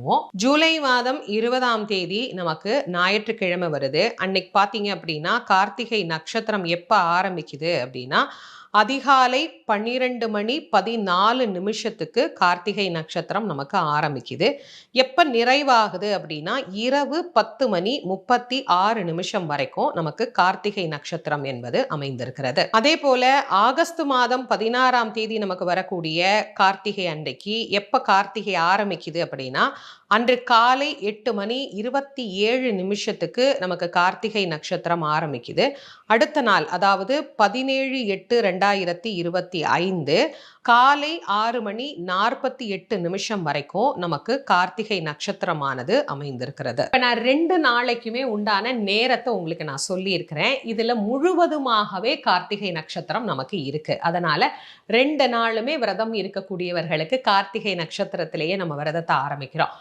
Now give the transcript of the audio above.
பண்ணுவோம். ஜூலை மாதம் 20ஆம் தேதி நமக்கு ஞாயிற்றுக்கிழமை வருது. அன்னைக்கு பார்த்தீங்க அப்படின்னா, கார்த்திகை நட்சத்திரம் எப்ப ஆரம்பிக்குது அப்படின்னா, அதிகாலை 12 மணி 14 நிமிஷத்துக்கு கார்த்திகை நட்சத்திரம் நமக்கு ஆரம்பிக்குது. எப்ப நிறைவாகுது அப்படின்னா, இரவு 10 மணி 36 நிமிஷம் வரைக்கும் நமக்கு கார்த்திகை நட்சத்திரம் என்பது அமைந்திருக்கிறது. அதே போல ஆகஸ்ட் மாதம் 16ஆம் தேதி நமக்கு வரக்கூடிய கார்த்திகை அன்றைக்கு எப்ப கார்த்திகை ஆரம்பிக்குது அப்படின்னா, அன்று காலை 8 மணி 27 நிமிஷத்துக்கு நமக்கு கார்த்திகை நட்சத்திரம் ஆரம்பிக்குது. அடுத்த நாள், அதாவது 17/8/2025 காலை 6 மணி 48 நிமிஷம் வரைக்கும் நமக்கு கார்த்திகை நட்சத்திரமானது அமைந்திருக்கிறது. இப்ப நான் 2 நாளைக்குமே உண்டான நேரத்தை உங்களுக்கு நான் சொல்லியிருக்கிறேன். இதுல முழுவதுமாகவே கார்த்திகை நட்சத்திரம் நமக்கு இருக்கு. அதனால 2 நாளுமே விரதம் இருக்கக்கூடியவர்களுக்கு கார்த்திகை நட்சத்திரத்திலேயே நம்ம விரதத்தை ஆரம்பிக்கிறோம்.